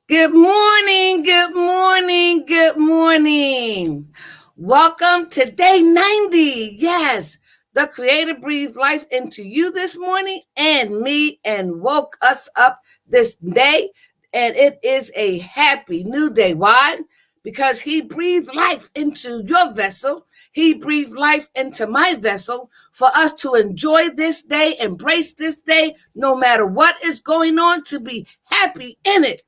Good morning, good morning, good morning. Welcome to day 90. Yes, the Creator breathed life into you this morning and me and woke us up this day. And it is a happy new day. Why? Because He breathed life into your vessel. He breathed life into my vessel for us to enjoy this day, embrace this day, no matter what is going on, to be happy in it.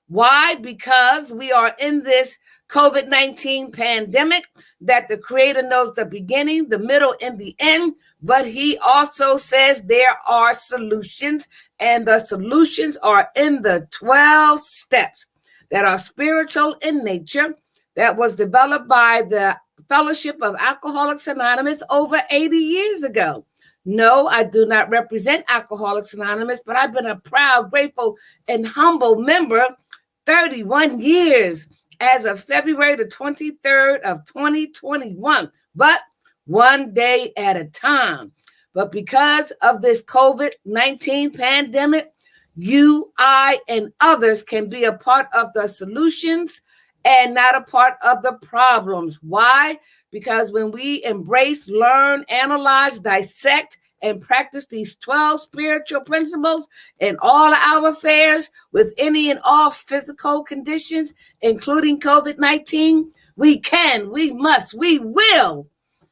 Why? Because we are in this COVID-19 pandemic that the Creator knows the beginning, the middle, and the end. But He also says there are solutions, and the solutions are in the 12 steps that are spiritual in nature, that was developed by the Fellowship of Alcoholics Anonymous over 80 years ago. No, I do not represent Alcoholics Anonymous, but I've been a proud, grateful, and humble member 31 years as of February the 23rd of 2021, but one day at a time. But because of this COVID-19 pandemic, you, I, and others can be a part of the solutions and not a part of the problems. Why? Because when we embrace, learn, analyze, dissect, and practice these 12 spiritual principles in all our affairs with any and all physical conditions, including COVID-19, we can, we must, we will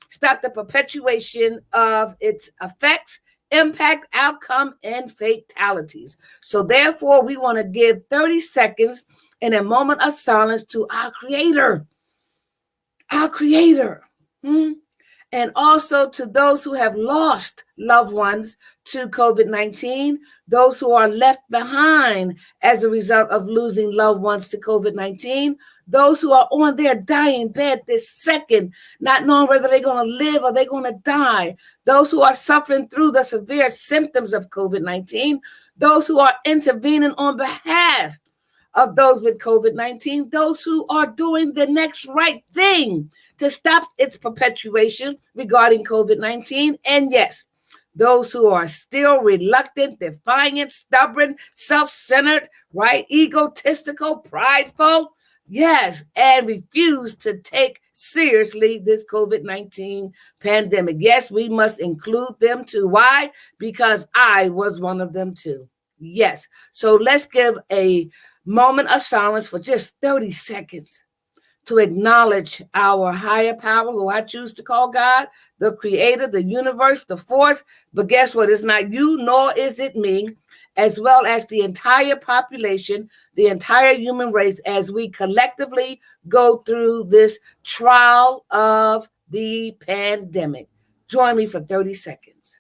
stop the perpetuation of its effects, impact, outcome, and fatalities. So therefore, we want to give 30 seconds in a moment of silence to our Creator. Our Creator. And also to those who have lost loved ones to COVID-19, those who are left behind as a result of losing loved ones to COVID-19, those who are on their dying bed this second, not knowing whether they're going to live or they're going to die, those who are suffering through the severe symptoms of COVID-19, those who are intervening on behalf of those with COVID-19, those who are doing the next right thing to stop its perpetuation regarding COVID-19. And yes, those who are still reluctant, defiant, stubborn, self-centered, right, egotistical, prideful, yes, and refuse to take seriously this COVID-19 pandemic. Yes, we must include them too. Why? Because I was one of them too. Yes. So let's give a moment of silence for just 30 seconds to acknowledge our higher power, who I choose to call God, the Creator, the universe, the force. But guess what? It's not you, nor is it me, as well as the entire population, the entire human race, as we collectively go through this trial of the pandemic. Join me for 30 seconds.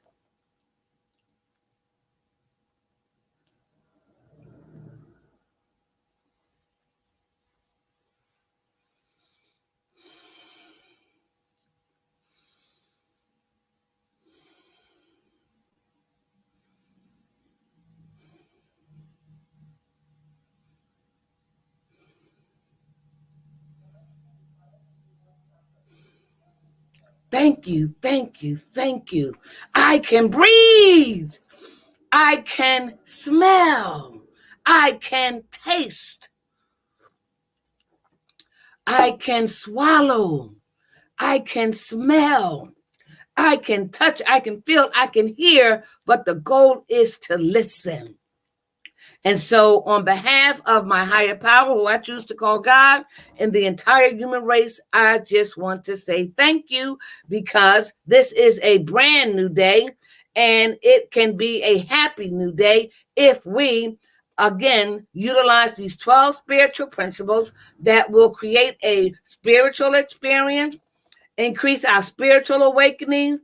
Thank you, thank you, thank you. I can breathe. I can smell. I can taste. I can swallow. I can smell. I can touch. I can feel. I can hear. But the goal is to listen. And so, on behalf of my higher power, who I choose to call God, and the entire human race, I just want to say thank you, because this is a brand new day, and it can be a happy new day if we, again, utilize these 12 spiritual principles that will create a spiritual experience, increase our spiritual awakening,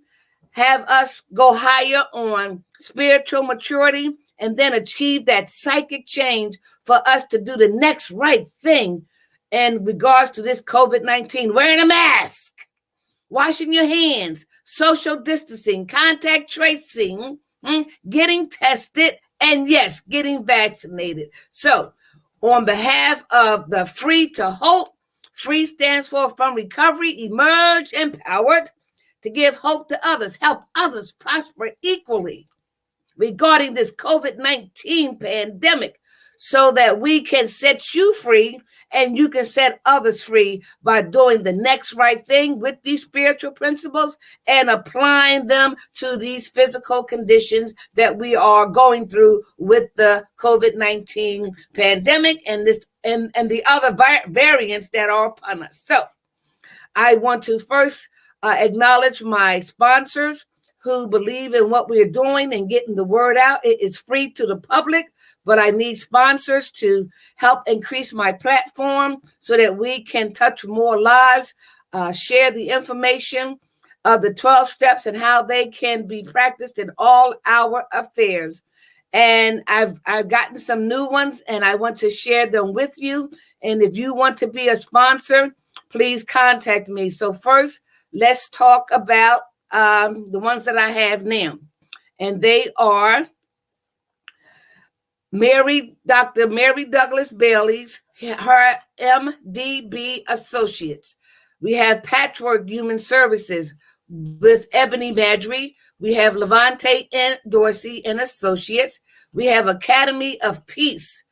have us go higher on spiritual maturity, and then achieve that psychic change for us to do the next right thing in regards to this COVID-19. Wearing a mask, washing your hands, social distancing, contact tracing, getting tested, and yes, getting vaccinated. So, on behalf of the Free to Hope, Free stands for From Recovery, Emerge, Empowered, to give hope to others, help others prosper equally regarding this COVID-19 pandemic. so that we can set you free and you can set others free by doing the next right thing with these spiritual principles and applying them to these physical conditions that we are going through with the COVID-19 pandemic and the other variants that are upon us. So I want to first acknowledge my sponsors who believe in what we're doing and getting the word out. It is free to the public, but I need sponsors to help increase my platform so that we can touch more lives, share the information of the 12 steps and how they can be practiced in all our affairs. And I've gotten some new ones and I want to share them with you. And if you want to be a sponsor, please contact me. So first, let's talk about the ones that I have now. And they are Dr. Mary Douglas Bailey's, her MDB Associates. We have Patchwork Human Services with Ebony Madry. We have Levante and Dorsey and Associates. We have Academy of Peace,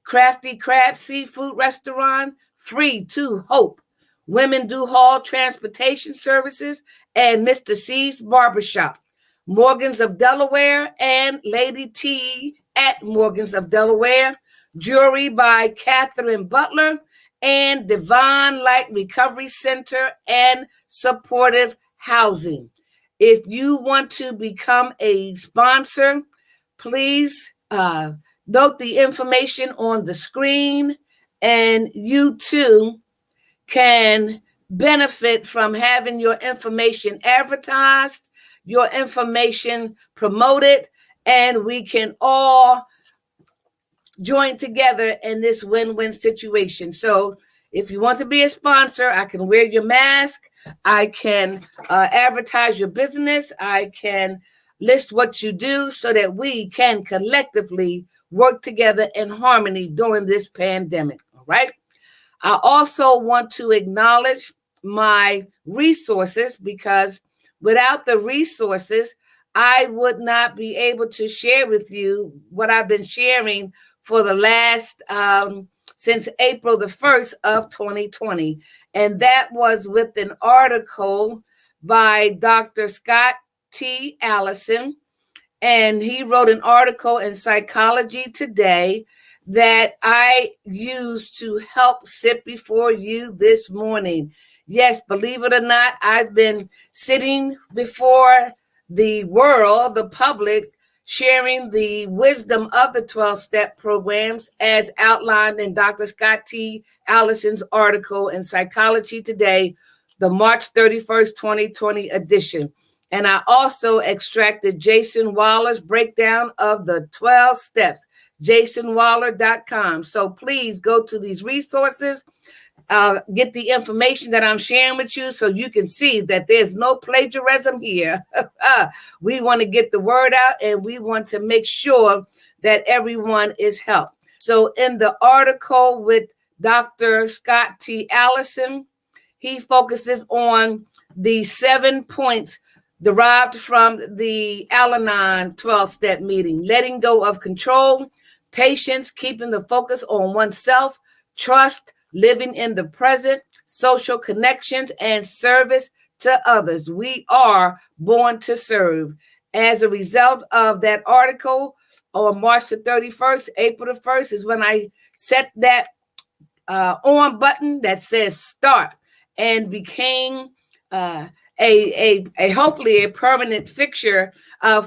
Crafty Crab Seafood Restaurant, free to H.O.P.E. Women Do Hall Transportation Services, and Mr. C's Barbershop. Morgans of Delaware and Lady T at Morgans of Delaware. Jewelry by Catherine Butler and Divine Light Recovery Center and Supportive Housing. If you want to become a sponsor, please note the information on the screen, and you too can benefit from having your information advertised, your information promoted, and we can all join together in this win-win situation. So if you want to be a sponsor, I can wear your mask, I can advertise your business, I can list what you do so that we can collectively work together in harmony during this pandemic, all right? I also want to acknowledge my resources, because without the resources, I would not be able to share with you what I've been sharing for the last, since April the 1st of 2020. And that was with an article by Dr. Scott T. Allison. And he wrote an article in Psychology Today that I used to help sit before you this morning. Yes, believe it or not, I've been sitting before the world, the public, sharing the wisdom of the 12-step programs as outlined in Dr. Scott T. Allison's article in Psychology Today, the March 31st, 2020 edition. And I also extracted Jason Waller's breakdown of the 12 steps, jasonwaller.com. So please go to these resources, get the information that I'm sharing with you so you can see that there's no plagiarism here. We want to get the word out and we want to make sure that everyone is helped. So in the article with Dr. Scott T. Allison, he focuses on the 7 points derived from the Al-Anon 12-step meeting: letting go of control, patience, keeping the focus on oneself, trust, living in the present, social connections, and service to others. We are born to serve. As a result of that article, on March the 31st, April the 1st is when I set that on button that says start, and became hopefully a permanent fixture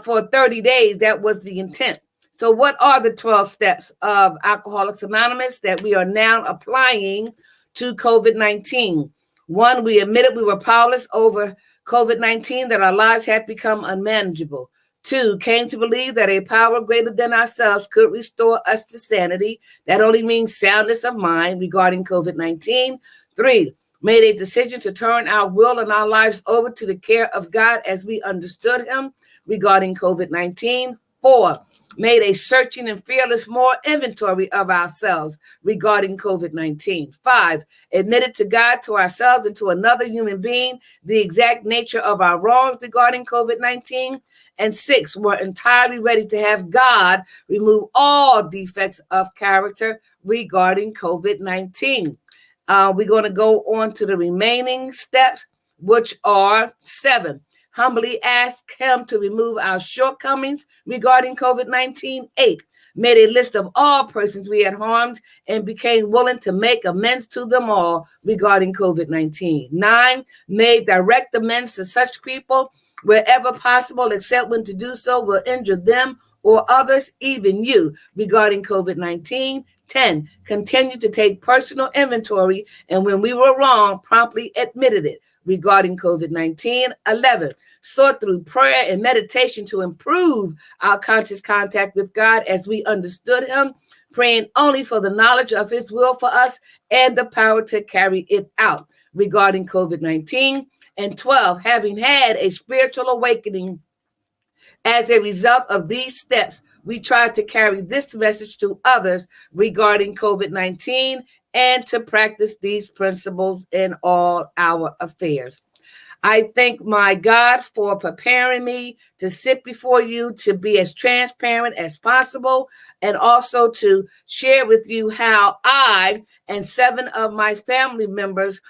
for 30 days. That was the intent. So what are the 12 steps of Alcoholics Anonymous that we are now applying to COVID-19? One, we admitted we were powerless over COVID-19, that our lives had become unmanageable. 2, came to believe that a power greater than ourselves could restore us to sanity. That only means soundness of mind regarding COVID-19. 3, made a decision to turn our will and our lives over to the care of God as we understood him regarding COVID-19. 4, made a searching and fearless moral inventory of ourselves regarding COVID-19. 5, admitted to God, to ourselves, and to another human being the exact nature of our wrongs regarding COVID-19. And 6, were entirely ready to have God remove all defects of character regarding COVID-19. We're going to go on to the remaining steps, which are 7. Humbly ask him to remove our shortcomings regarding COVID-19. 8, made a list of all persons we had harmed and became willing to make amends to them all regarding COVID-19. 9, made direct amends to such people wherever possible, except when to do so will injure them or others, even you, regarding COVID-19. 10, continue to take personal inventory, and when we were wrong, promptly admitted it regarding COVID-19. 11, sought through prayer and meditation to improve our conscious contact with God as we understood him, praying only for the knowledge of his will for us and the power to carry it out regarding COVID-19. And 12, having had a spiritual awakening as a result of these steps, we try to carry this message to others regarding COVID-19 and to practice these principles in all our affairs. I thank my God for preparing me to sit before you, to be as transparent as possible, and also to share with you how I and 7 of my family members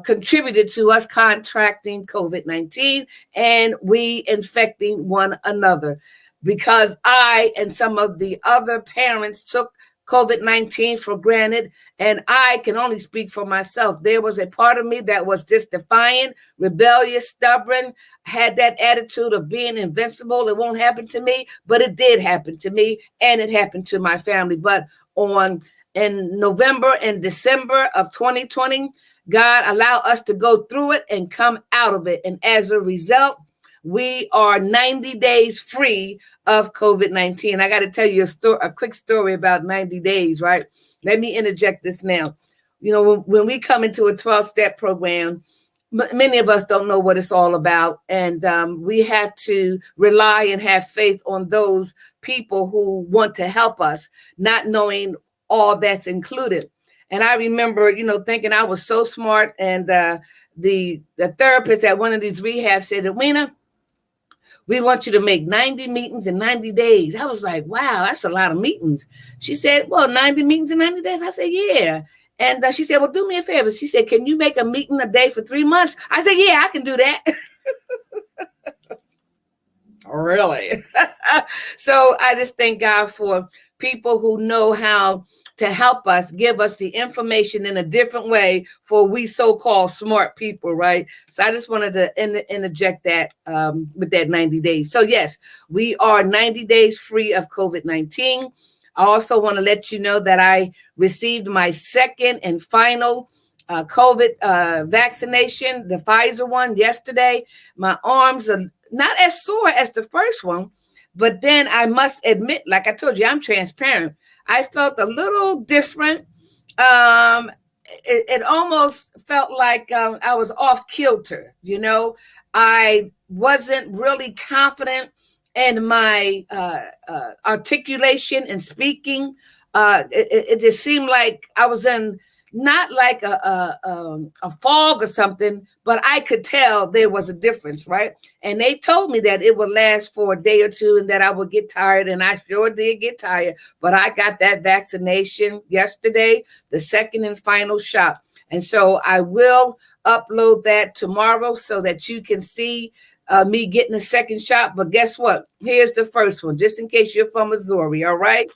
contributed to us contracting COVID-19 and we infecting one another, because I and some of the other parents took COVID-19 for granted, and I can only speak for myself. There was a part of me that was just defiant, rebellious, stubborn, had that attitude of being invincible. It won't happen to me, but it did happen to me, and it happened to my family. But in November and December of 2020, God allowed us to go through it and come out of it. And as a result, we are 90 days free of COVID-19. I got to tell you a quick story about 90 days, right? Let me interject this now. You know, when we come into a 12-step program, many of us don't know what it's all about. And we have to rely and have faith on those people who want to help us, not knowing all that's included. And I remember, thinking I was so smart. And the therapist at one of these rehabs said, Edwina, we want you to make 90 meetings in 90 days. I was like, wow, that's a lot of meetings. She said, well, 90 meetings in 90 days? I said, yeah. And she said, well, do me a favor. She said, can you make a meeting a day for 3 months? I said, yeah, I can do that. Really? So I just thank God for people who know how to help us, give us the information in a different way for we so-called smart people, right? So I just wanted to interject that with that 90 days. So yes, we are 90 days free of COVID-19. I also want to let you know that I received my second and final COVID vaccination, the Pfizer one, yesterday. My arms are not as sore as the first one, but then I must admit, like I told you, I'm transparent. I felt a little different. It almost felt like I was off kilter. I wasn't really confident in my articulation and speaking. It just seemed like I was in not like a fog or something, but I could tell there was a difference, right? And they told me that it would last for a day or two and that I would get tired, and I sure did get tired. But I got that vaccination yesterday, the second and final shot. And so I will upload that tomorrow so that you can see me getting the second shot. But guess what? Here's the first one, just in case you're from Missouri, all right?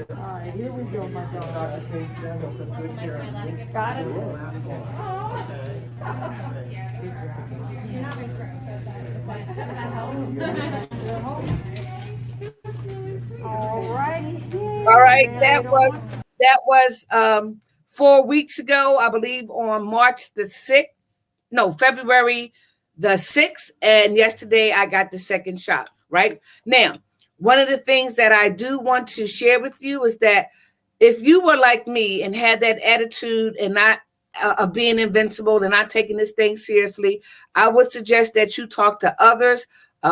All right, here we go, my daughter. Got it. All right. That was 4 weeks ago, I believe, on March the 6th. No, February the 6th. And yesterday I got the second shot, right? Now, one of the things that I do want to share with you is that if you were like me and had that attitude, and of being invincible and not taking this thing seriously, I would suggest that you talk to others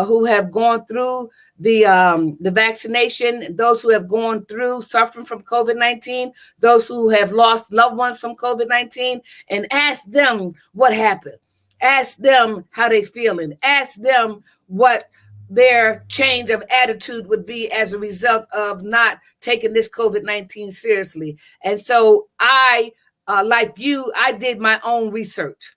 who have gone through the vaccination, those who have gone through suffering from COVID-19, those who have lost loved ones from COVID-19, and ask them what happened. Ask them how they feeling. Ask them what their change of attitude would be as a result of not taking this COVID-19 seriously. And so like you, I did my own research.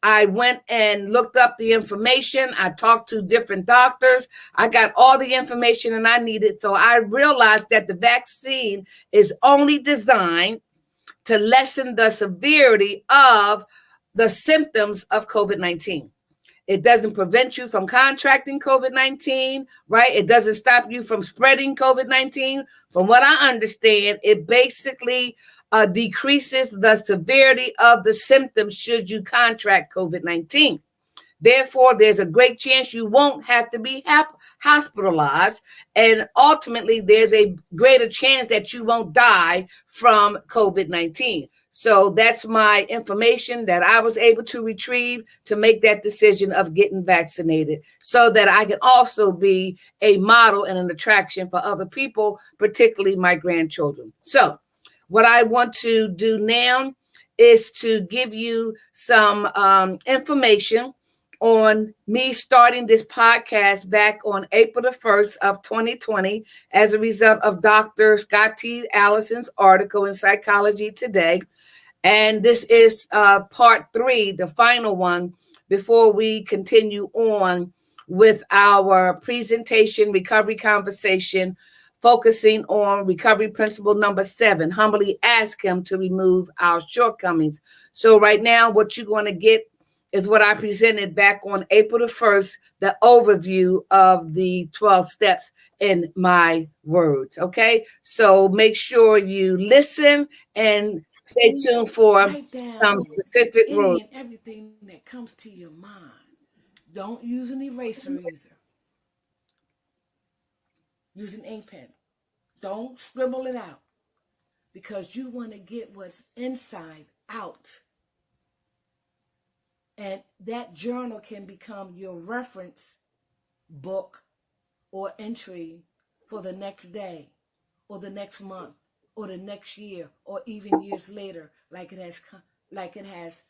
I went and looked up the information. I talked to different doctors. I got all the information that I needed. So I realized that the vaccine is only designed to lessen the severity of the symptoms of COVID-19. It doesn't prevent you from contracting COVID-19, right? It doesn't stop you from spreading COVID-19. From what I understand, it basically decreases the severity of the symptoms should you contract COVID-19. Therefore, there's a great chance you won't have to be hospitalized. And ultimately, there's a greater chance that you won't die from COVID-19. So that's my information that I was able to retrieve to make that decision of getting vaccinated so that I can also be a model and an attraction for other people, particularly my grandchildren. So what I want to do now is to give you some information on me starting this podcast back on April the 1st of 2020 as a result of Dr. Scott T. Allison's article in Psychology Today. And this is part 3, the final one, before we continue on with our presentation, recovery conversation, focusing on recovery principle number 7, humbly ask him to remove our shortcomings. So right now, what you're going to get is what I presented back on April the 1st, the overview of the 12 steps in my words. Okay, so make sure you listen and stay tuned for some specific rules. And everything that comes to your mind. Don't use an eraser either. Use an ink pen. Don't scribble it out because you want to get what's inside out. And that journal can become your reference book or entry for the next day or the next month or the next year or even years later, like it has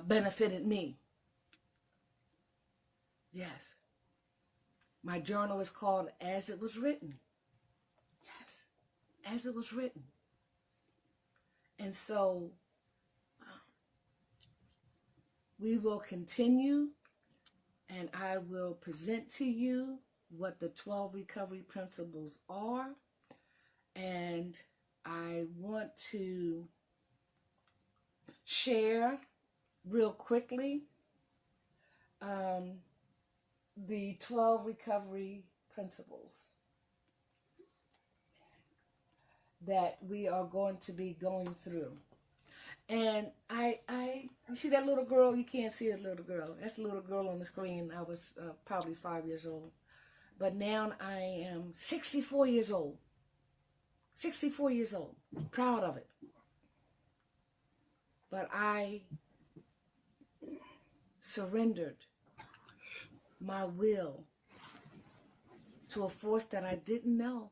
benefited me. Yes. My journal is called As It Was Written. Yes. As it was written. And so we will continue, and I will present to you what the 12 recovery principles are. And I want to share real quickly the 12 recovery principles that we are going to be going through. And you see that little girl? You can't see that little girl. That's the little girl on the screen. I was probably 5 years old. But now I am 64 years old. 64 years old. Proud of it. But I surrendered my will to a force that I didn't know.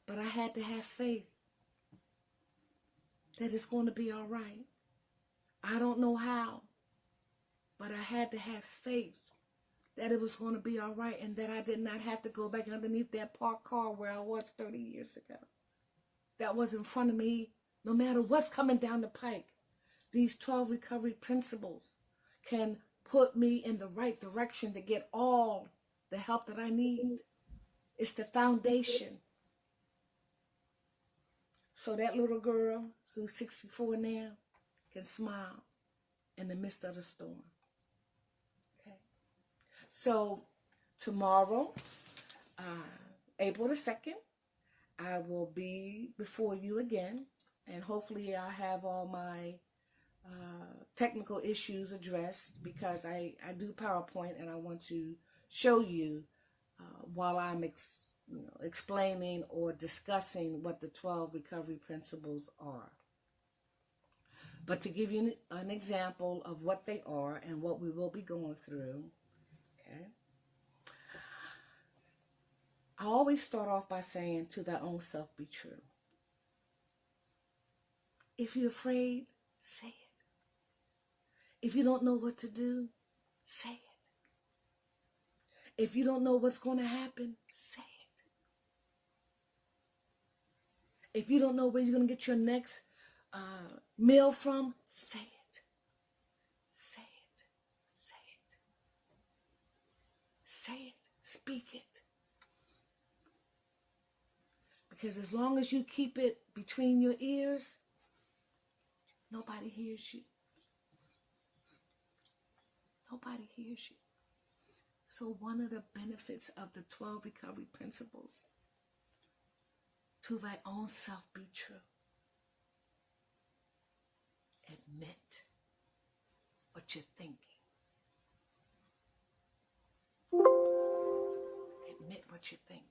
But I had to have faith that it's going to be all right. I don't know how, but I had to have faith that it was going to be all right and that I did not have to go back underneath that parked car where I was 30 years ago. That was in front of me, no matter what's coming down the pike. These 12 recovery principles can put me in the right direction to get all the help that I need. It's the foundation. So that little girl who's 64 now can smile in the midst of the storm. Okay. So tomorrow, April the 2nd, I will be before you again, and hopefully I'll have all my technical issues addressed because I do PowerPoint and I want to show you while I'm explaining or discussing what the 12 recovery principles are. But to give you an example of what they are and what we will be going through, okay, I always start off by saying, to thy own self be true. If you're afraid, say it. If you don't know what to do, say it. If you don't know what's going to happen, say it. If you don't know where you're going to get your next meal from, say it. Say it. Say it. Say it. Speak it. Because as long as you keep it between your ears, nobody hears you. Nobody hears you. So one of the benefits of the 12 recovery principles, to thy own self be true. Admit what you're thinking. Admit what you're thinking.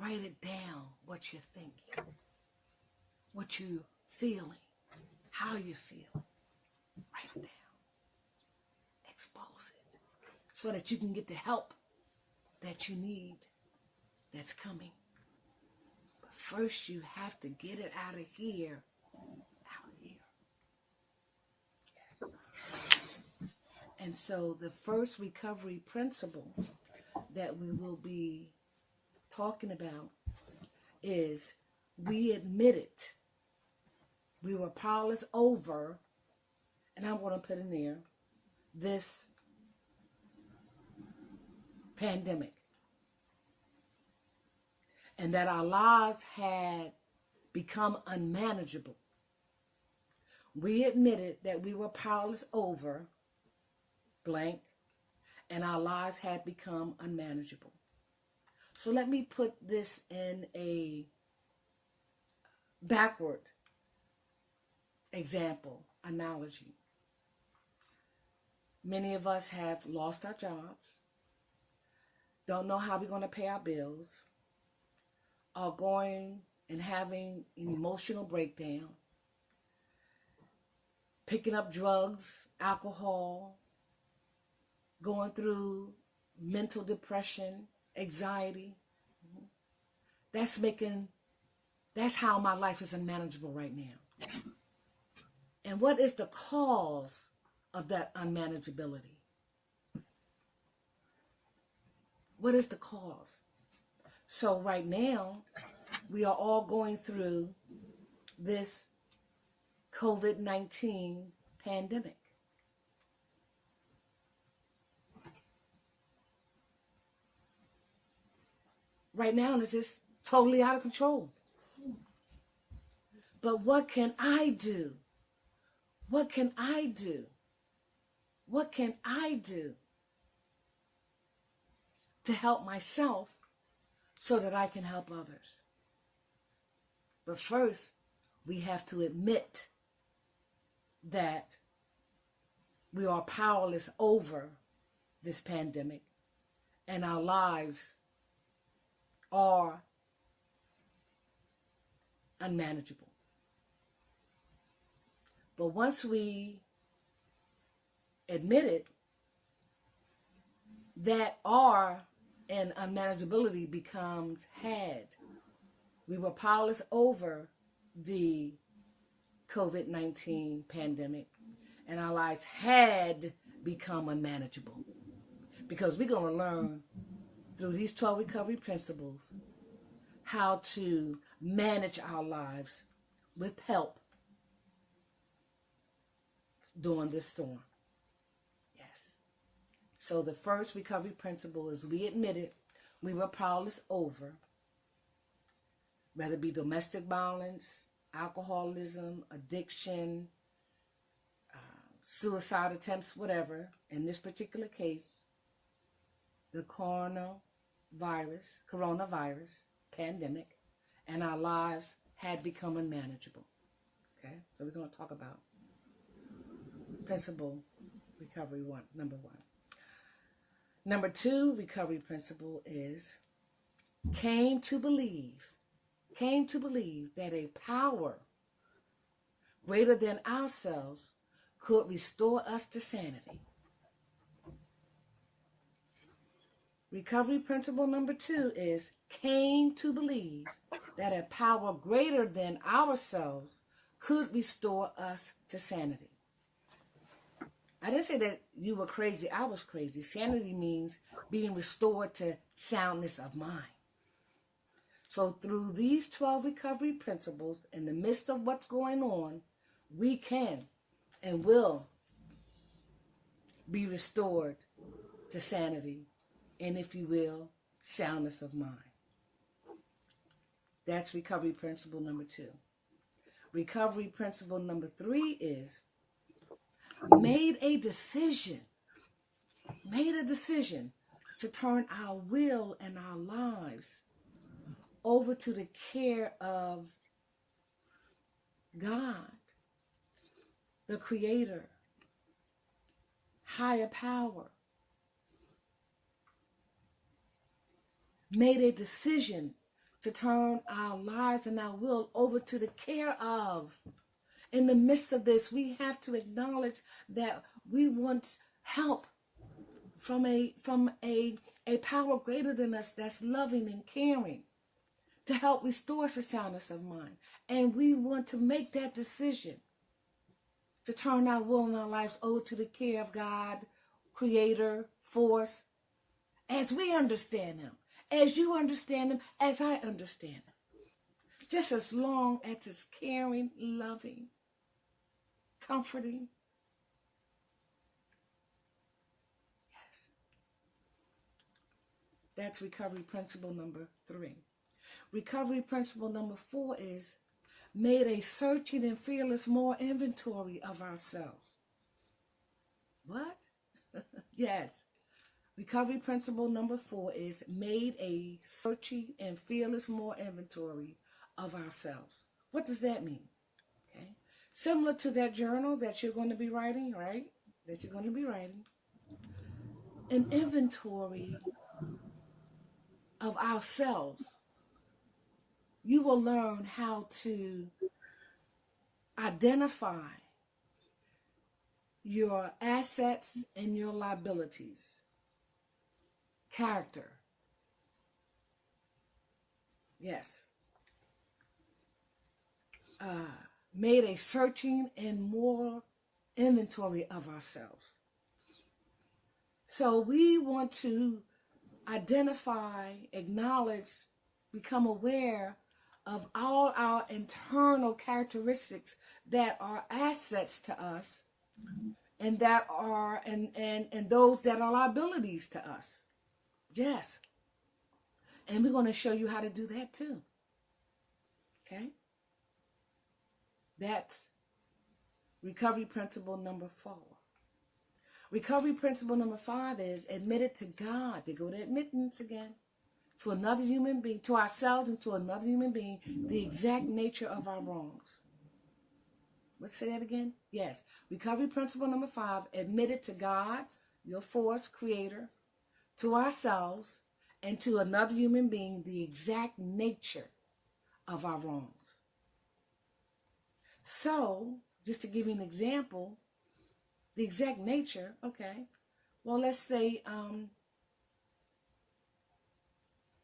Write it down, what you're thinking, what you're feeling, how you're feeling. Write it down. Expose it so that you can get the help that you need that's coming. But first you have to get it out of here. Out here. Yes. And so the first recovery principle that we will be talking about is we admit it. We were powerless over, and I'm going to put in there, this pandemic. And that our lives had become unmanageable. We admitted that we were powerless over blank, and our lives had become unmanageable. So let me put this in a backward example, analogy. Many of us have lost our jobs, don't know how we're going to pay our bills, are going and having an emotional breakdown, picking up drugs, alcohol, going through mental depression, anxiety. That's how my life is unmanageable right now. And what is the cause of that unmanageability? What is the cause? So right now, we are all going through this COVID-19 pandemic. Right now, it's just totally out of control. But what can I do? What can I do? What can I do to help myself so that I can help others? But first, we have to admit that we are powerless over this pandemic and our lives are unmanageable. But once we admit it, that are and unmanageability becomes had. We were powerless over the COVID-19 pandemic, and our lives had become unmanageable. Because we're going to learn through these 12 recovery principles how to manage our lives with help during this storm. Yes. So the first recovery principle is we admitted we were powerless over, whether it be domestic violence, alcoholism, addiction, suicide attempts, whatever. In this particular case, the coronavirus pandemic, and our lives had become unmanageable. Okay, so we're going to talk about principle recovery number one. Number two recovery principle is came to believe that a power greater than ourselves could restore us to sanity. Recovery principle number 2 is came to believe that a power greater than ourselves could restore us to sanity. I didn't say that you were crazy, I was crazy. Sanity means being restored to soundness of mind. So through these 12 recovery principles, in the midst of what's going on, we can and will be restored to sanity and, if you will, soundness of mind. That's recovery principle number 2. Recovery principle number 3 is made a decision to turn our will and our lives over to the care of God, the Creator, higher power. Made a decision to turn our lives and our will over to the care of. In the midst of this, we have to acknowledge that we want help from a power greater than us that's loving and caring to help restore us to soundness of mind. And we want to make that decision to turn our will and our lives over to the care of God, Creator, Force, as we understand Him, as you understand Him, as I understand Him. Just as long as it's caring, loving, comforting. Yes. That's recovery principle number 3. Recovery principle number 4 is made a searching and fearless more inventory of ourselves. What? Yes. Recovery principle number 4 is made a searching and fearless more inventory of ourselves. What does that mean? Okay. Similar to that journal that you're going to be writing, right? That you're going to be writing. An inventory of ourselves. You will learn how to identify your assets and your liabilities. Character. Yes. Made a searching and more inventory of ourselves. So we want to identify, acknowledge, become aware of all our internal characteristics that are assets to us and that are and those that are liabilities to us. Yes. And we're going to show you how to do that too. Okay? That's recovery principle number 4. Recovery principle number 5 is admit it to God. They go to admittance again. To another human being, to ourselves and to another human being, the exact nature of our wrongs. Let's say that again. Yes. Recovery principle number 5, admit it to God, your force, Creator, to ourselves, and to another human being, the exact nature of our wrongs. So, just to give you an example, the exact nature, okay. Well, let's say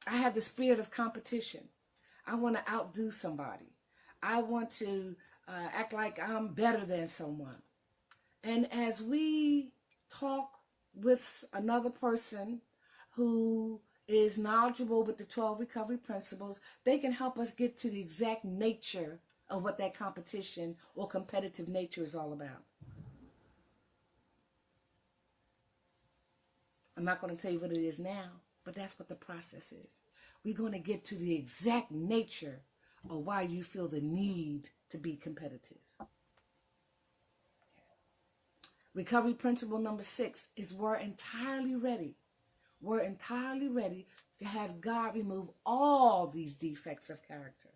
I have the spirit of competition. I want to outdo somebody. I want to act like I'm better than someone. And as we talk with another person who is knowledgeable with the 12 recovery principles, they can help us get to the exact nature of what that competition or competitive nature is all about. I'm not going to tell you what it is now, but that's what the process is. We're going to get to the exact nature of why you feel the need to be competitive. Recovery principle number 6 is we're entirely ready. We're entirely ready to have God remove all these defects of character.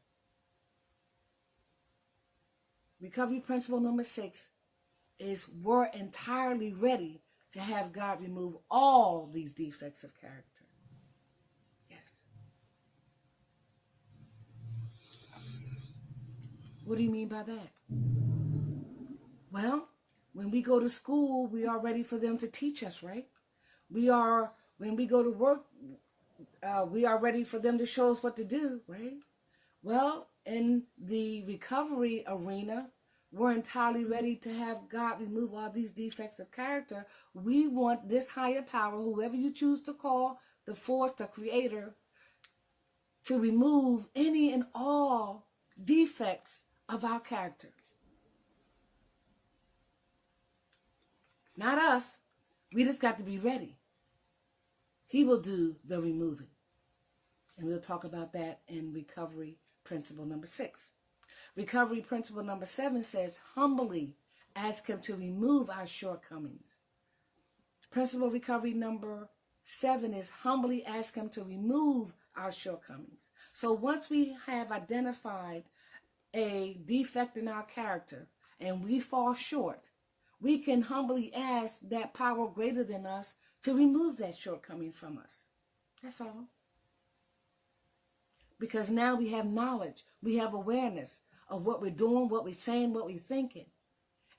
Recovery principle number 6 is we're entirely ready to have God remove all these defects of character. Yes. What do you mean by that? Well, when we go to school, we are ready for them to teach us, right? When we go to work, we are ready for them to show us what to do, right? Well, in the recovery arena, we're entirely ready to have God remove all these defects of character. We want this higher power, whoever you choose to call, the force, the creator, to remove any and all defects of our character. Not us. We just got to be ready. He will do the removing. And we'll talk about that in recovery principle number 6. Recovery principle number 7 says, humbly ask him to remove our shortcomings. Principle recovery number 7 is humbly ask him to remove our shortcomings. So once we have identified a defect in our character and we fall short, we can humbly ask that power greater than us to remove that shortcoming from us. That's all. Because now we have knowledge, we have awareness of what we're doing, what we're saying, what we're thinking.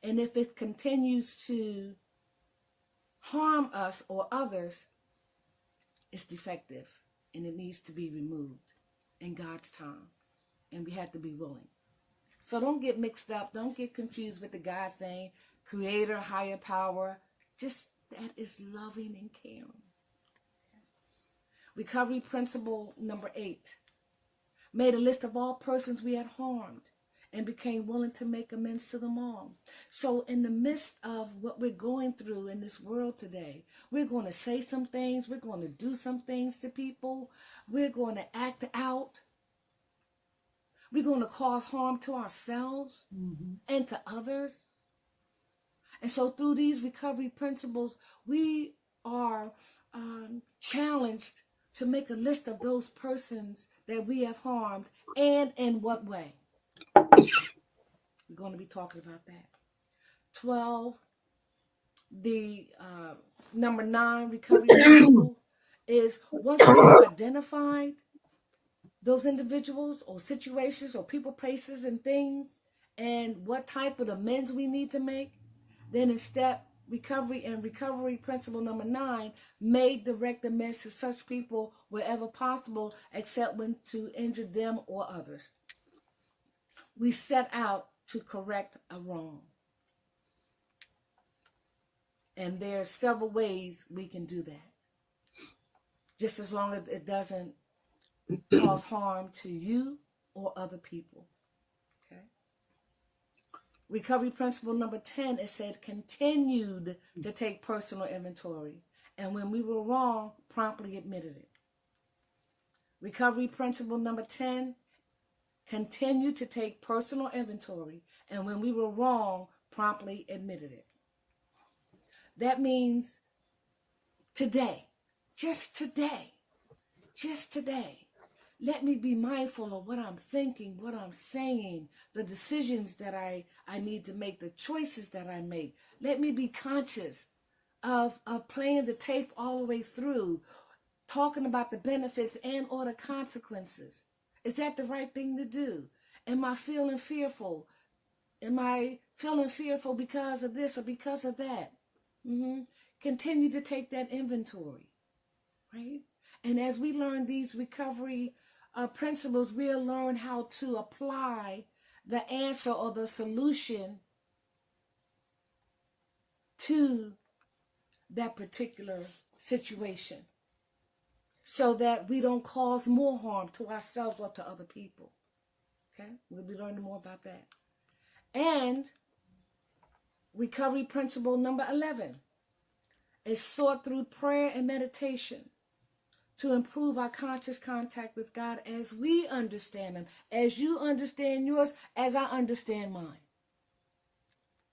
And if it continues to harm us or others, it's defective and it needs to be removed in God's time. And we have to be willing. So don't get mixed up. Don't get confused with the God thing. Creator, higher power. Just that is loving and caring. Recovery principle number 8. Made a list of all persons we had harmed and became willing to make amends to them all. So in the midst of what we're going through in this world today, we're going to say some things. We're going to do some things to people. We're going to act out. We're going to cause harm to ourselves and to others. And so through these recovery principles, we are challenged to make a list of those persons that we have harmed and in what way. We're going to be talking about that. 12, the number 9 recovery principle is once we have identified those individuals or situations or people, places, and things, and what type of amends we need to make, then in step recovery and recovery principle number 9, make direct amends to such people wherever possible, except when to injure them or others. We set out to correct a wrong. And there are several ways we can do that. Just as long as it doesn't cause harm to you or other people. Okay. Recovery principle number 10, it said continued to take personal inventory. And when we were wrong, promptly admitted it. Recovery principle number 10, continue to take personal inventory. And when we were wrong, promptly admitted it. That means today, just today, let me be mindful of what I'm thinking, what I'm saying, the decisions that I need to make, the choices that I make. Let me be conscious of playing the tape all the way through, talking about the benefits and or the consequences. Is that the right thing to do? Am I feeling fearful? Am I feeling fearful because of this or because of that? Continue to take that inventory, right? And as we learn these recovery principles, we'll learn how to apply the answer or the solution to that particular situation so that we don't cause more harm to ourselves or to other people. Okay? We'll be learning more about that. And recovery principle number 11 is sought through prayer and meditation to improve our conscious contact with God as we understand Him, as you understand yours, as I understand mine.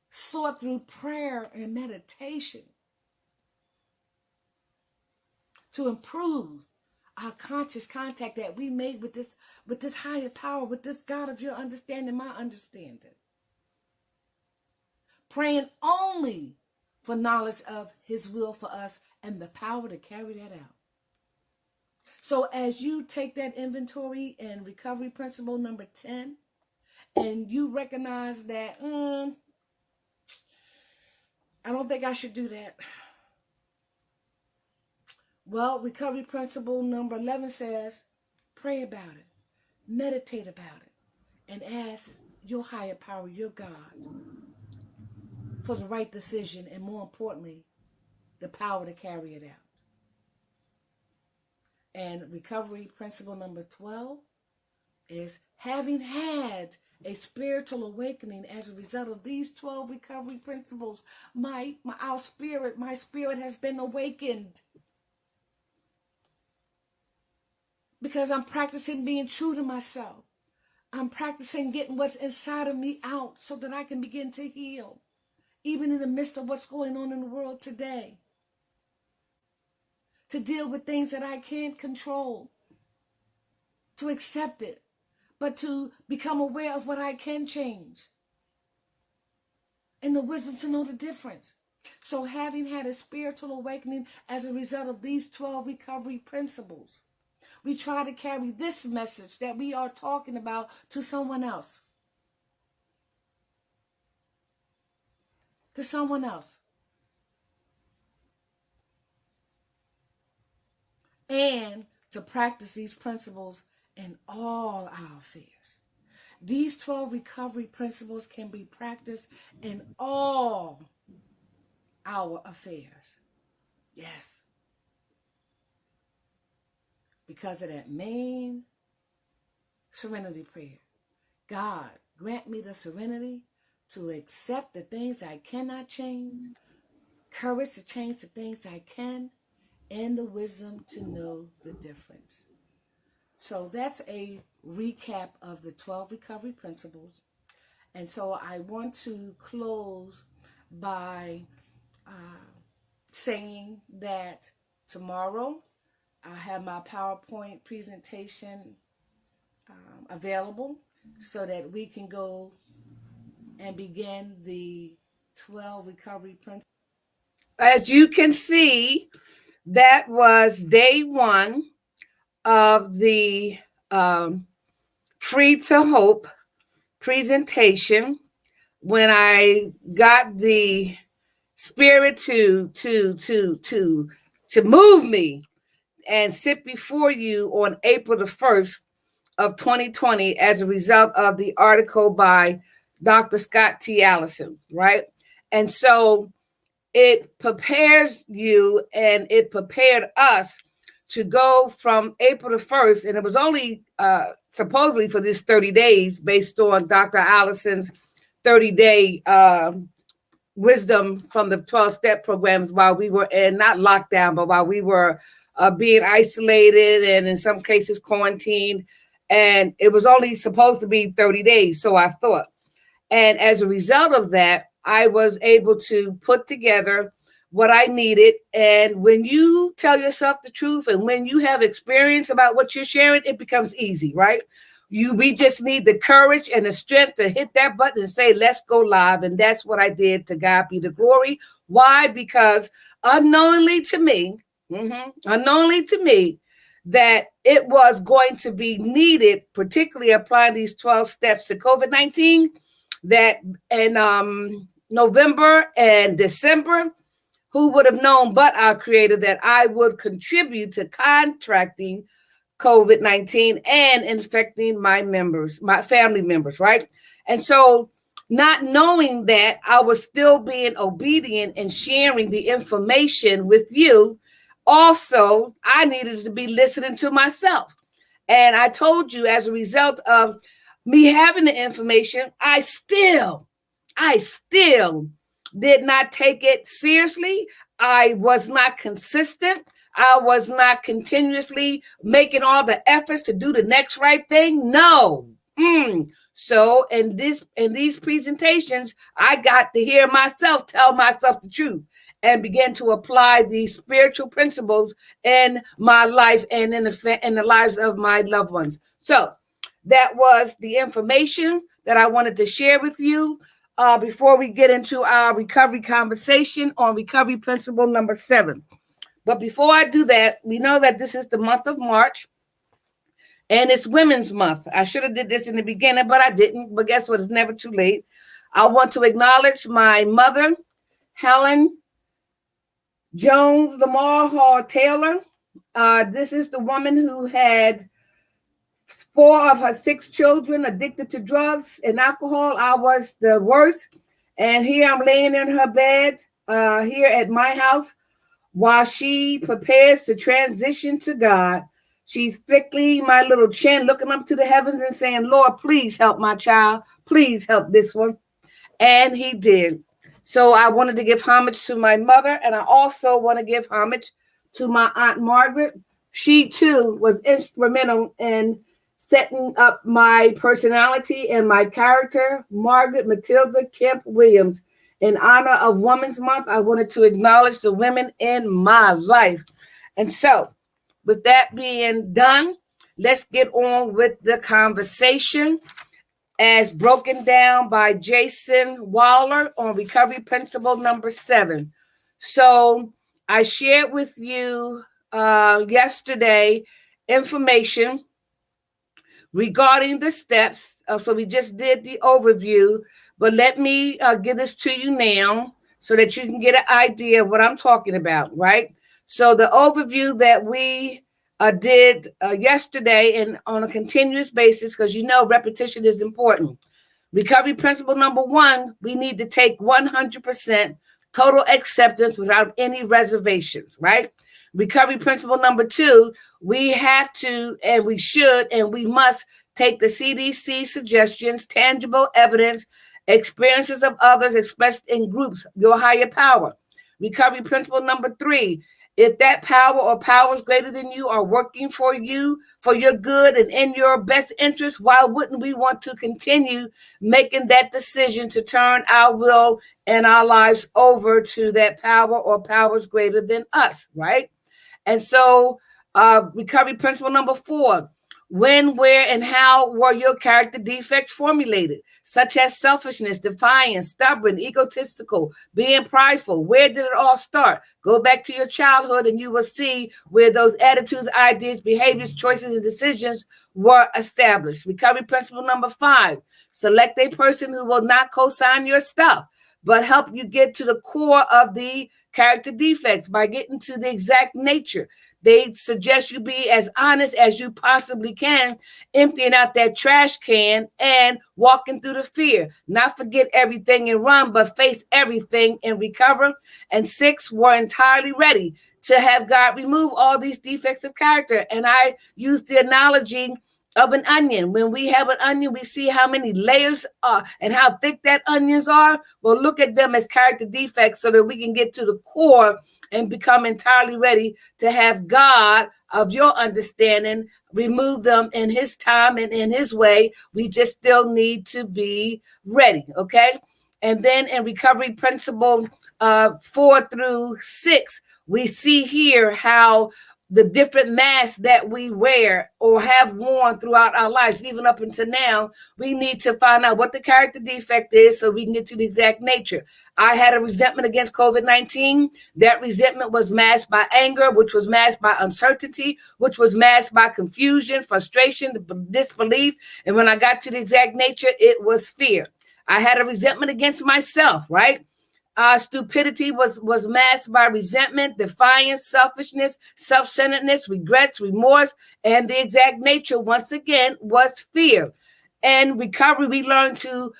Sought through prayer and meditation to improve our conscious contact that we made with this higher power, with this God of your understanding, my understanding. Praying only for knowledge of His will for us and the power to carry that out. So as you take that inventory in recovery principle number 10, and you recognize that I don't think I should do that. Well, recovery principle number 11 says, pray about it, meditate about it, and ask your higher power, your God, for the right decision, and more importantly, the power to carry it out. And recovery principle number 12 is, having had a spiritual awakening as a result of these 12 recovery principles, my spirit has been awakened. Because I'm practicing being true to myself. I'm practicing getting what's inside of me out so that I can begin to heal, even in the midst of what's going on in the world today. To deal with things that I can't control. To accept it. But to become aware of what I can change. And the wisdom to know the difference. So having had a spiritual awakening as a result of these 12 recovery principles, we try to carry this message that we are talking about to someone else. To someone else. And to practice these principles in all our affairs. These 12 recovery principles can be practiced in all our affairs. Yes. Because of that main serenity prayer. God, grant me the serenity to accept the things I cannot change, courage to change the things I can, and the wisdom to know the difference. So that's a recap of the 12 recovery principles. And so I want to close by saying that tomorrow I have my PowerPoint presentation available so that we can go and begin the 12 recovery principles. As you can see, that was day one of the Free to Hope presentation, when I got the spirit to move me and sit before you on April the 1st of 2020 as a result of the article by Dr. Scott T. Allison, right? And so it prepares you and it prepared us to go from April the 1st, and it was only supposedly for this 30 days based on Dr. Allison's 30-day wisdom from the 12-step programs while we were in, not lockdown, but while we were being isolated and in some cases quarantined. And it was only supposed to be 30 days, so I thought. And as a result of that, I was able to put together what I needed. And when you tell yourself the truth and when you have experience about what you're sharing, it becomes easy, right? We just need the courage and the strength to hit that button and say, let's go live. And that's what I did. To God be the glory. Why? Because unknowingly to me, that it was going to be needed, particularly applying these 12 steps to COVID-19, that in November and December, who would have known but our Creator that I would contribute to contracting COVID-19 and infecting my family members, right? And so not knowing that, I was still being obedient and sharing the information with you. Also, I needed to be listening to myself. And I told you, as a result of me having the information, I still did not take it seriously. I was not consistent. I was not continuously making all the efforts to do the next right thing. No. So in these presentations, I got to hear myself tell myself the truth and begin to apply these spiritual principles in my life and in the lives of my loved ones. So that was the information that I wanted to share with you before we get into our recovery conversation on recovery principle number 7. But before I do that, we know that this is the month of March, and it's Women's Month. I should have did this in the beginning, but I didn't. But guess what? It's never too late. I want to acknowledge my mother, Helen Jones Lamar Hall Taylor. This is the woman who had 4 of her 6 children addicted to drugs and alcohol. I was the worst. And here I'm laying in her bed here at my house while she prepares to transition to God. She's flickling my little chin, looking up to the heavens and saying, Lord, please help my child. Please help this one. And he did. So I wanted to give homage to my mother, and I also want to give homage to my Aunt Margaret. She, too, was instrumental in setting up my personality and my character. Margaret Matilda Kemp Williams. In honor of Women's Month, I wanted to acknowledge the women in my life. And so, with that being done, let's get on with the conversation as broken down by Jason Waller on recovery principle number 7. So I shared with you yesterday information regarding the steps. So we just did the overview, but let me give this to you now so that you can get an idea of what I'm talking about, right? So the overview that we did yesterday and on a continuous basis, because you know repetition is important. Recovery principle number 1, we need to take 100% total acceptance without any reservations, right? Recovery principle number 2, we have to and we should and we must take the CDC suggestions, tangible evidence, experiences of others expressed in groups, your higher power. Recovery principle number 3, if that power or powers greater than you are working for you, for your good and in your best interest, why wouldn't we want to continue making that decision to turn our will and our lives over to that power or powers greater than us, right? And so recovery principle number 4, when, where, and how were your character defects formulated, such as selfishness, defiance, stubborn, egotistical, being prideful? Where did it all start? Go back to your childhood and you will see where those attitudes, ideas, behaviors, choices, and decisions were established. Recovery principle number 5, select a person who will not co-sign your stuff, but help you get to the core of the character defects by getting to the exact nature. They suggest you be as honest as you possibly can, emptying out that trash can and walking through the fear. Not forget everything and run, but face everything and recover. And 6, we're entirely ready to have God remove all these defects of character. And I use the analogy of an onion. When we have an onion, we see how many layers are and how thick that onions are. Well, look at them as character defects so that we can get to the core and become entirely ready to have God of your understanding remove them in his time and in his way. We just still need to be ready, okay? And then in recovery principle 4 through 6, we see here how the different masks that we wear or have worn throughout our lives, even up until now, we need to find out what the character defect is so we can get to the exact nature. I had a resentment against COVID-19. That resentment was masked by anger, which was masked by uncertainty, which was masked by confusion, frustration, disbelief. And when I got to the exact nature, it was fear. I had a resentment against myself, right? Stupidity was masked by resentment, defiance, selfishness, self-centeredness, regrets, remorse, and the exact nature, once again, was fear. And recovery, we learn to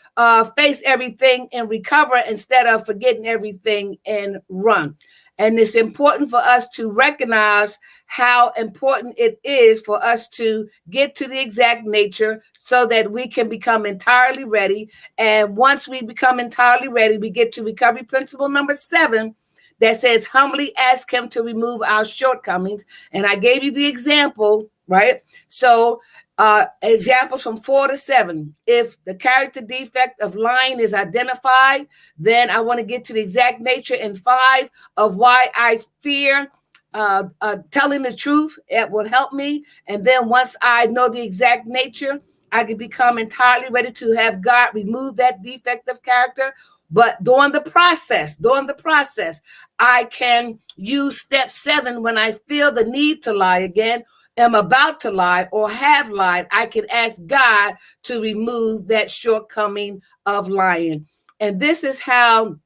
face everything and recover instead of forgetting everything and run. And it's important for us to recognize how important it is for us to get to the exact nature so that we can become entirely ready. And once we become entirely ready, we get to recovery principle number 7 that says, humbly ask him to remove our shortcomings. And I gave you the example, right? So examples from 4 to 7. If the character defect of lying is identified, then I want to get to the exact nature in 5 of why I fear telling the truth. It will help me. And then once I know the exact nature, I can become entirely ready to have God remove that defect of character. But during the process, I can use step 7 when I feel the need to lie again, am about to lie or have lied. I can ask God to remove that shortcoming of lying. And this is how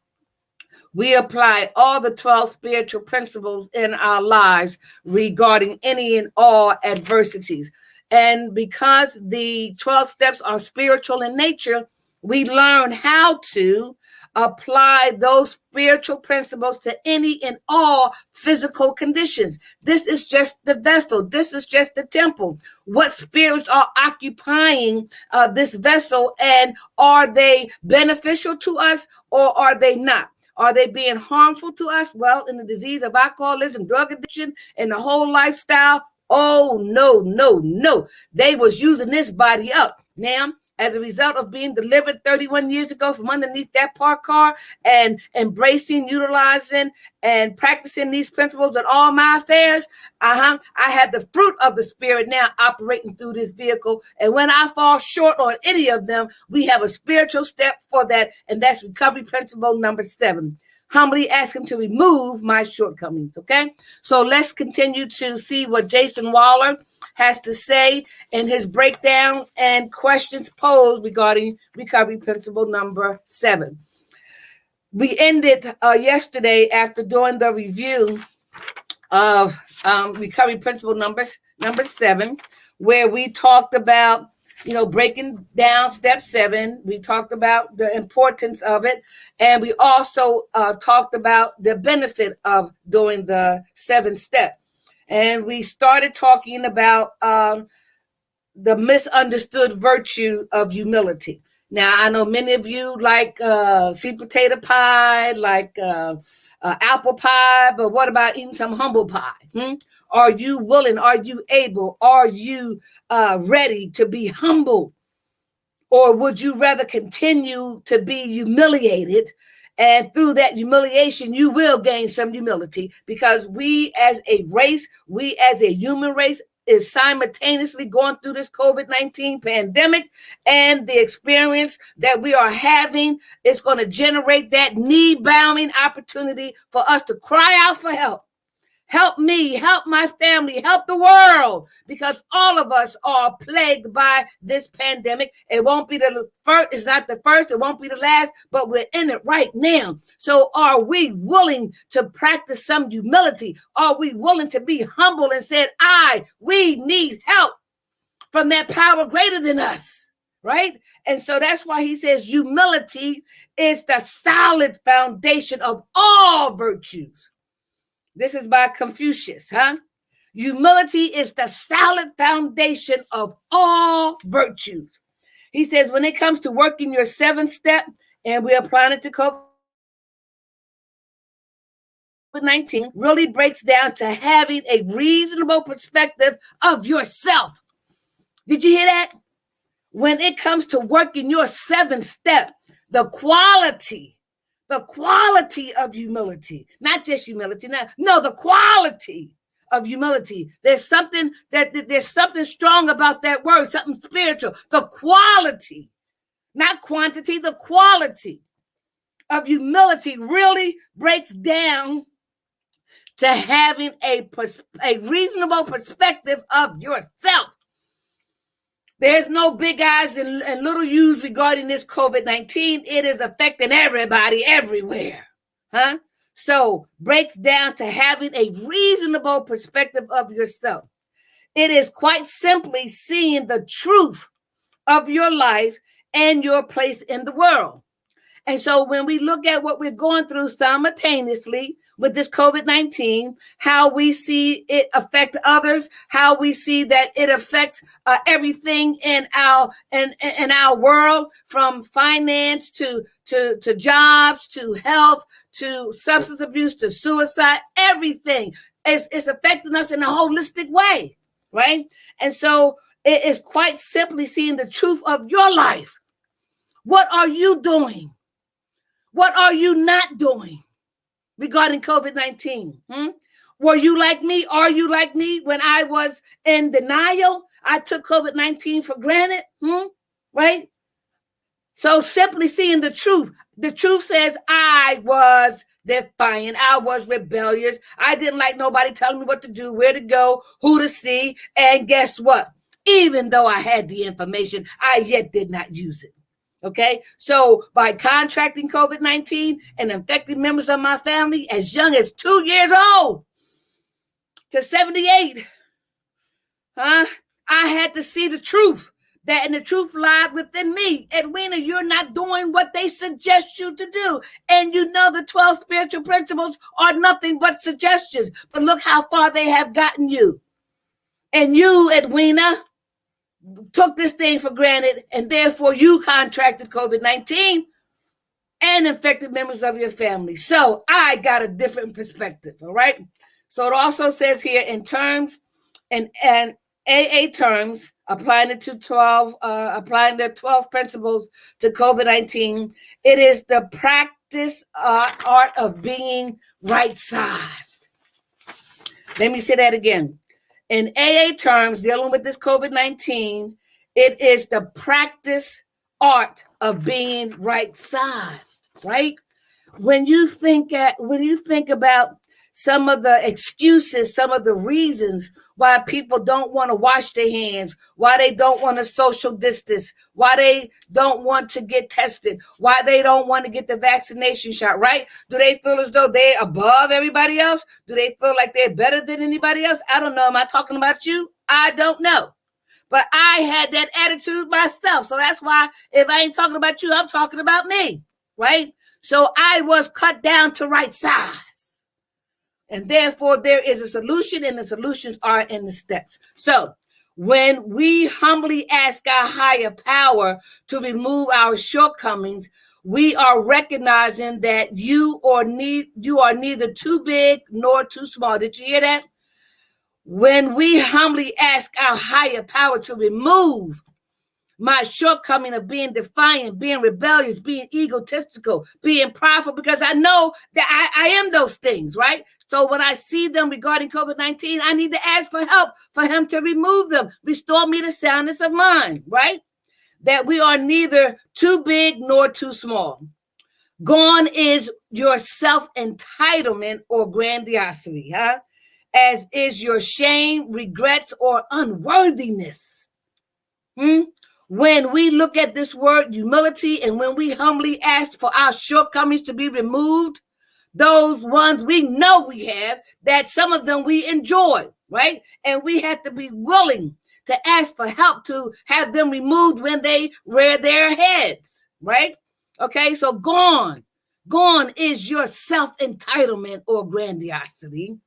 We apply all the 12 spiritual principles in our lives regarding any and all adversities. And because the 12 steps are spiritual in nature, we learn how to apply those spiritual principles to any and all physical conditions. This is just the vessel. This is just the temple. What spirits are occupying this vessel, and are they beneficial to us or are they not? Are they being harmful to us? Well, in the disease of alcoholism, drug addiction, and the whole lifestyle, oh, no, no, no. They was using this body up. Now, as a result of being delivered 31 years ago from underneath that parked car and embracing, utilizing, and practicing these principles in all my affairs, I have the fruit of the Spirit now operating through this vehicle. And when I fall short on any of them, we have a spiritual step for that, and that's recovery principle number 7. Humbly ask him to remove my shortcomings, okay? So let's continue to see what Jason Waller has to say in his breakdown and questions posed regarding recovery principle number 7. We ended yesterday after doing the review of recovery principle number 7, where we talked about breaking down step 7. We talked about the importance of it. And we also talked about the benefit of doing the 7th step. And we started talking about the misunderstood virtue of humility. Now, I know many of you like sweet potato pie, like apple pie, but what about eating some humble pie? Are you willing? Are you able? Are you ready to be humble? Or would you rather continue to be humiliated? And through that humiliation, you will gain some humility, because we as a race, we as a human race, is simultaneously going through this COVID-19 pandemic, and the experience that we are having is going to generate that knee-bowing opportunity for us to cry out for help. Help me, help my family, help the world, because all of us are plagued by this pandemic. It won't be the first, it's not the first, it won't be the last, but we're in it right now. So are we willing to practice some humility? Are we willing to be humble and say, we need help from that power greater than us, right? And so that's why he says humility is the solid foundation of all virtues. This is by Confucius, Humility is the solid foundation of all virtues. He says when it comes to working your 7th step, and we're applying it to COVID-19, really breaks down to having a reasonable perspective of yourself. Did you hear that? When it comes to working your 7th step, the quality of humility, not just humility, the quality of humility. There's something strong about that word, something spiritual. The quality, not quantity, the quality of humility really breaks down to having a reasonable perspective of yourself. There's no big eyes and little U's regarding this COVID-19. It is affecting everybody everywhere. So breaks down to having a reasonable perspective of yourself. It is quite simply seeing the truth of your life and your place in the world. And so when we look at what we're going through simultaneously with this COVID-19, how we see it affect others, how we see that it affects everything in our world, from finance to jobs, to health, to substance abuse, to suicide, everything is affecting us in a holistic way, right? And so it is quite simply seeing the truth of your life. What are you doing? What are you not doing regarding COVID-19? Were you like me? Are you like me? When I was in denial, I took COVID-19 for granted, right? So simply seeing the truth. The truth says I was defiant. I was rebellious. I didn't like nobody telling me what to do, where to go, who to see. And guess what? Even though I had the information, I yet did not use it. Okay, so by contracting COVID-19 and infecting members of my family as young as 2 years old to 78, I had to see the truth. That and the truth lied within me. Edwina, you're not doing what they suggest you to do. And you know the 12 spiritual principles are nothing but suggestions. But look how far they have gotten you. And you, Edwina, took this thing for granted, and therefore you contracted COVID-19 and infected members of your family. So I got a different perspective, all right? So it also says here in terms and AA terms, applying the 12 principles to COVID-19, it is the practice art of being right-sized. Let me say that again. In AA terms, dealing with this COVID-19, it is the practice art of being right-sized, right? When you think about some of the excuses, some of the reasons why people don't want to wash their hands, why they don't want to social distance, why they don't want to get tested, why they don't want to get the vaccination shot, right? Do they feel as though they're above everybody else? Do they feel like they're better than anybody else? I don't know. Am I talking about you? I don't know. But I had that attitude myself. So that's why if I ain't talking about you, I'm talking about me, right? So I was cut down to right size. And therefore, there is a solution, and the solutions are in the steps. So when we humbly ask our higher power to remove our shortcomings, we are recognizing that you are neither too big nor too small. Did you hear that? When we humbly ask our higher power to remove my shortcoming of being defiant, being rebellious, being egotistical, being prideful, because I know that I am those things, right? So when I see them regarding COVID-19, I need to ask for help for him to remove them, restore me the soundness of mind, right? That we are neither too big nor too small. Gone is your self-entitlement or grandiosity, as is your shame, regrets, or unworthiness. When we look at this word humility, and when we humbly ask for our shortcomings to be removed, those ones we know we have, that some of them we enjoy, right? And we have to be willing to ask for help to have them removed when they rear their heads, right? Okay, so gone is your self-entitlement or grandiosity,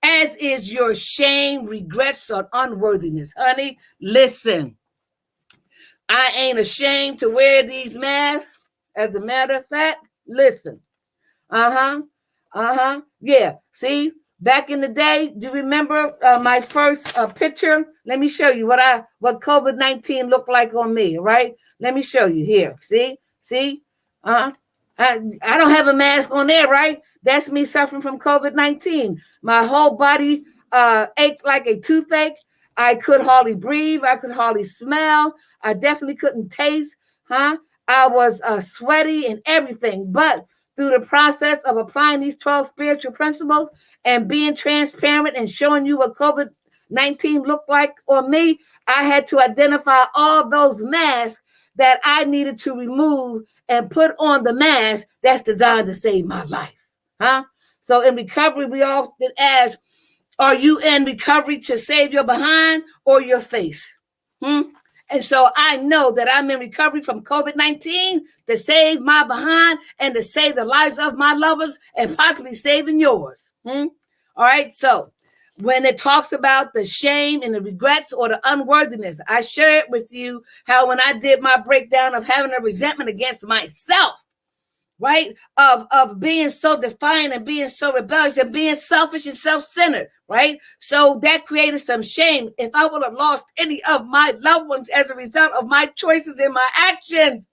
as is your shame, regrets, or unworthiness. Honey, listen. I ain't ashamed to wear these masks. As a matter of fact, listen. Yeah. See, back in the day, do you remember my first picture? Let me show you what COVID-19 looked like on me, right? Let me show you here. See? I don't have a mask on there, right? That's me suffering from COVID-19. My whole body ached like a toothache. I could hardly breathe. I could hardly smell. I definitely couldn't taste. I was sweaty and everything. But through the process of applying these 12 spiritual principles and being transparent and showing you what COVID-19 looked like on me, I had to identify all those masks that I needed to remove and put on the mask that's designed to save my life. So in recovery, we often ask, are you in recovery to save your behind or your face? And so I know that I'm in recovery from COVID-19 to save my behind and to save the lives of my lovers and possibly saving yours. All right. So when it talks about the shame and the regrets or the unworthiness, I shared with you how when I did my breakdown of having a resentment against myself, right? Of being so defiant and being so rebellious and being selfish and self-centered, right? So that created some shame. If I would have lost any of my loved ones as a result of my choices and my actions,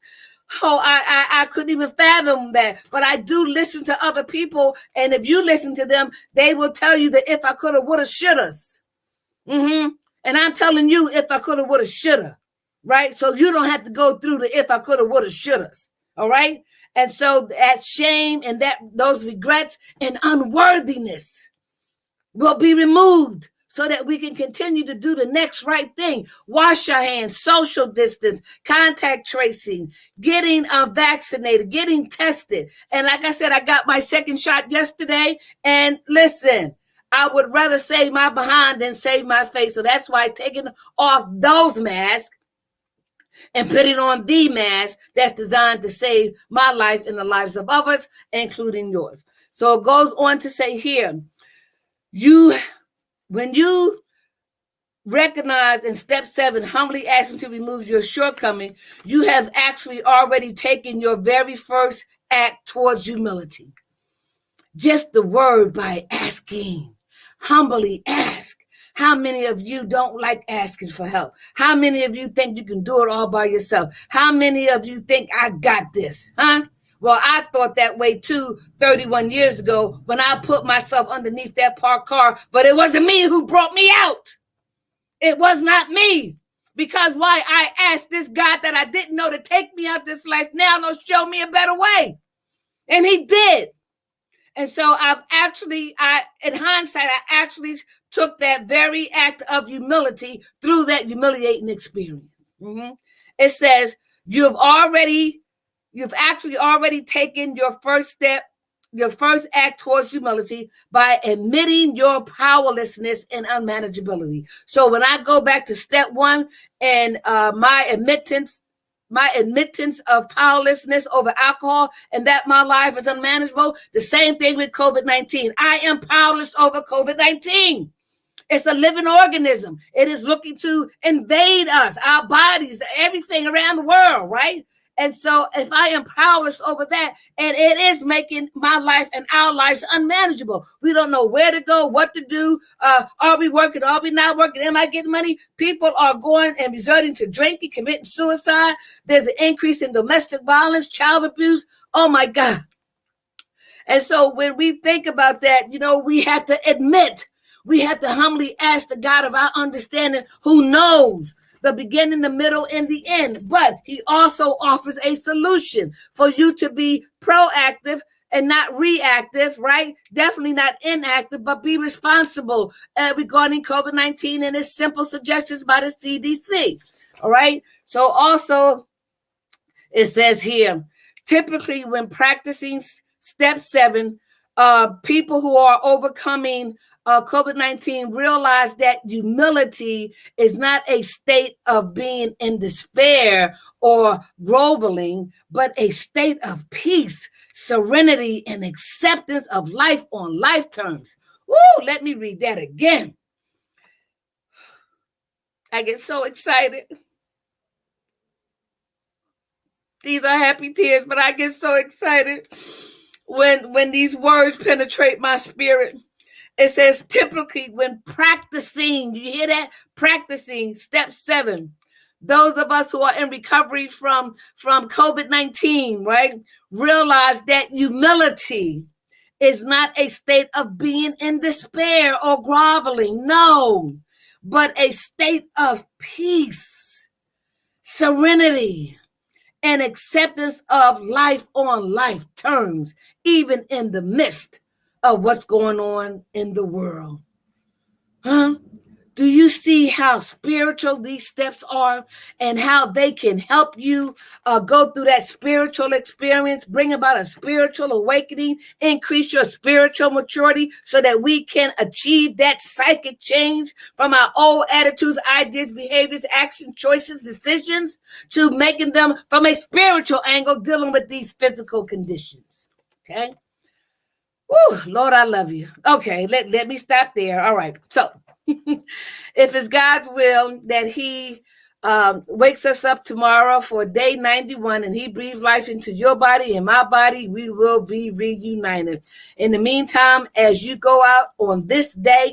I couldn't even fathom that. But I do listen to other people, and if you listen to them, they will tell you that if I coulda, woulda, shouldas. And I'm telling you, if I coulda, woulda, shoulda, right? So you don't have to go through the if I coulda, woulda, shouldas. All right. And so that shame and those regrets and unworthiness will be removed. so that we can continue to do the next right thing. Wash our hands, social distance, contact tracing, getting vaccinated, getting tested. And like I said, I got my second shot yesterday. And listen, I would rather save my behind than save my face. So that's why taking off those masks and putting on the mask that's designed to save my life and the lives of others, including yours. So it goes on to say here, when you recognize in step 7, humbly asking to remove your shortcoming, you have actually already taken your very first act towards humility. Just the word by asking, humbly ask. How many of you don't like asking for help? How many of you think you can do it all by yourself? How many of you think I got this, huh? Well, I thought that way too 31 years ago when I put myself underneath that parked car, but it wasn't me who brought me out. It was not me. Because why? I asked this God that I didn't know to take me out this life now to show me a better way. And he did. And so in hindsight, I actually took that very act of humility through that humiliating experience. It says, you've actually already taken your first step, your first act towards humility by admitting your powerlessness and unmanageability. So when I go back to step 1 and my admittance of powerlessness over alcohol and that my life is unmanageable, the same thing with COVID-19. I am powerless over COVID-19. It's a living organism. It is looking to invade us, our bodies, everything around the world, right? And so if I am powerless over that, and it is making my life and our lives unmanageable. We don't know where to go, what to do. Are we working? Are we not working? Am I getting money? People are going and resorting to drinking, committing suicide. There's an increase in domestic violence, child abuse. Oh my God. And so when we think about that, we have to admit, we have to humbly ask the God of our understanding who knows the beginning, the middle, and the end. But he also offers a solution for you to be proactive and not reactive, right? Definitely not inactive, but be responsible regarding COVID-19 and its simple suggestions by the CDC. All right. So also it says here, typically when practicing step 7, people who are overcoming COVID-19 realize that humility is not a state of being in despair or groveling, but a state of peace, serenity, and acceptance of life on life terms. Woo, let me read that again. I get so excited. These are happy tears, but I get so excited when these words penetrate my spirit. It says typically when practicing, do you hear that? Practicing, step 7. Those of us who are in recovery from COVID-19, right, realize that humility is not a state of being in despair or groveling, no, but a state of peace, serenity, and acceptance of life on life terms, even in the midst of what's going on in the world. Huh? Do you see how spiritual these steps are and how they can help you go through that spiritual experience, bring about a spiritual awakening, increase your spiritual maturity so that we can achieve that psychic change from our old attitudes, ideas, behaviors, action, choices, decisions to making them from a spiritual angle dealing with these physical conditions. Okay? Woo, Lord, I love you. Okay, let me stop there. All right. So if it's God's will that he wakes us up tomorrow for day 91 and he breathes life into your body and my body, we will be reunited. In the meantime, as you go out on this day,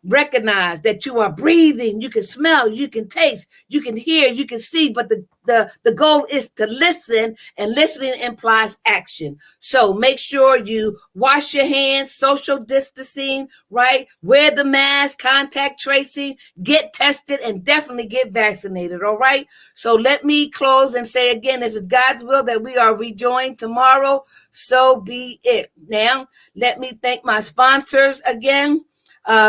recognize that you are breathing. You can smell, you can taste, you can hear, you can see, but the goal is to listen, and listening implies action. So make sure you wash your hands, social distancing, right? Wear the mask, contact tracing, get tested, and definitely get vaccinated, all right? So let me close and say again, if it's God's will that we are rejoined tomorrow, so be it. Now, let me thank my sponsors again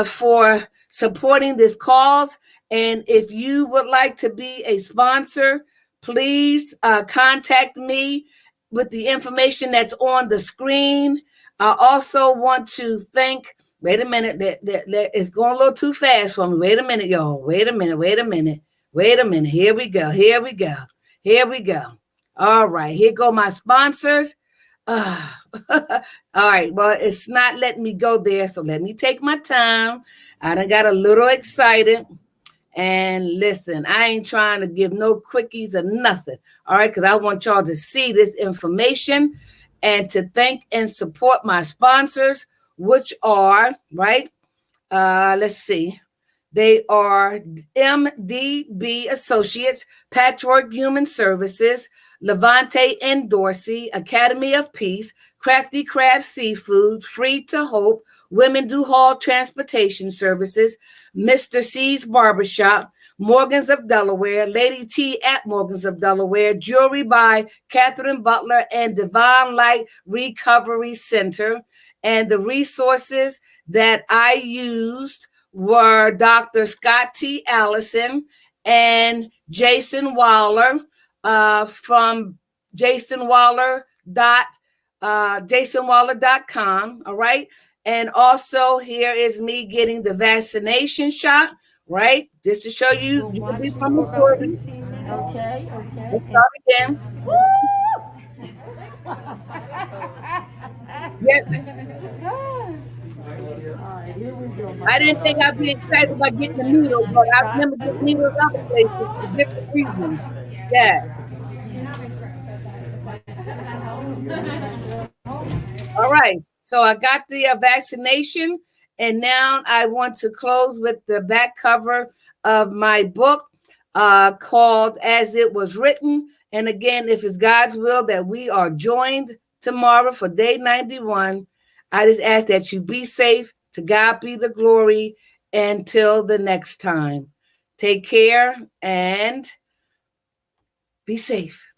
for supporting this cause. And if you would like to be a sponsor, please contact me with the information that's on the screen. I also want to thank, wait a minute, it's going a little too fast for me. Wait a minute, y'all. Wait a minute. Here we go. All right, here go my sponsors. All right, well, it's not letting me go there, so let me take my time. I done got a little excited. And listen, I ain't trying to give no quickies or nothing. All right, because I want y'all to see this information and to thank and support my sponsors, which are, right? Let's see. They are MDB Associates, Patchwork Human Services, Levante and Dorsey, Academy of Peace, Crafty Crab Seafood, Free to Hope, Women Do Haul Transportation Services, Mr. C's Barbershop, Morgans of Delaware, Lady T at Morgans of Delaware, Jewelry by Catherine Butler, and Divine Light Recovery Center. And the resources that I used were Dr. Scott T. Allison and Jason Waller from jasonwaller.com. All right. And also here is me getting the vaccination shot, right? Just to show you, you can be from the story. Okay. Let's start again. Yep. I didn't think I'd be excited about getting the needle, but I remember getting needles other places for different reasons. Yeah. All right. So I got the vaccination, and now I want to close with the back cover of my book called As It Was Written. And again, if it's God's will that we are joined tomorrow for day 91, I just ask that you be safe. To God be the glory. Until the next time, take care and be safe.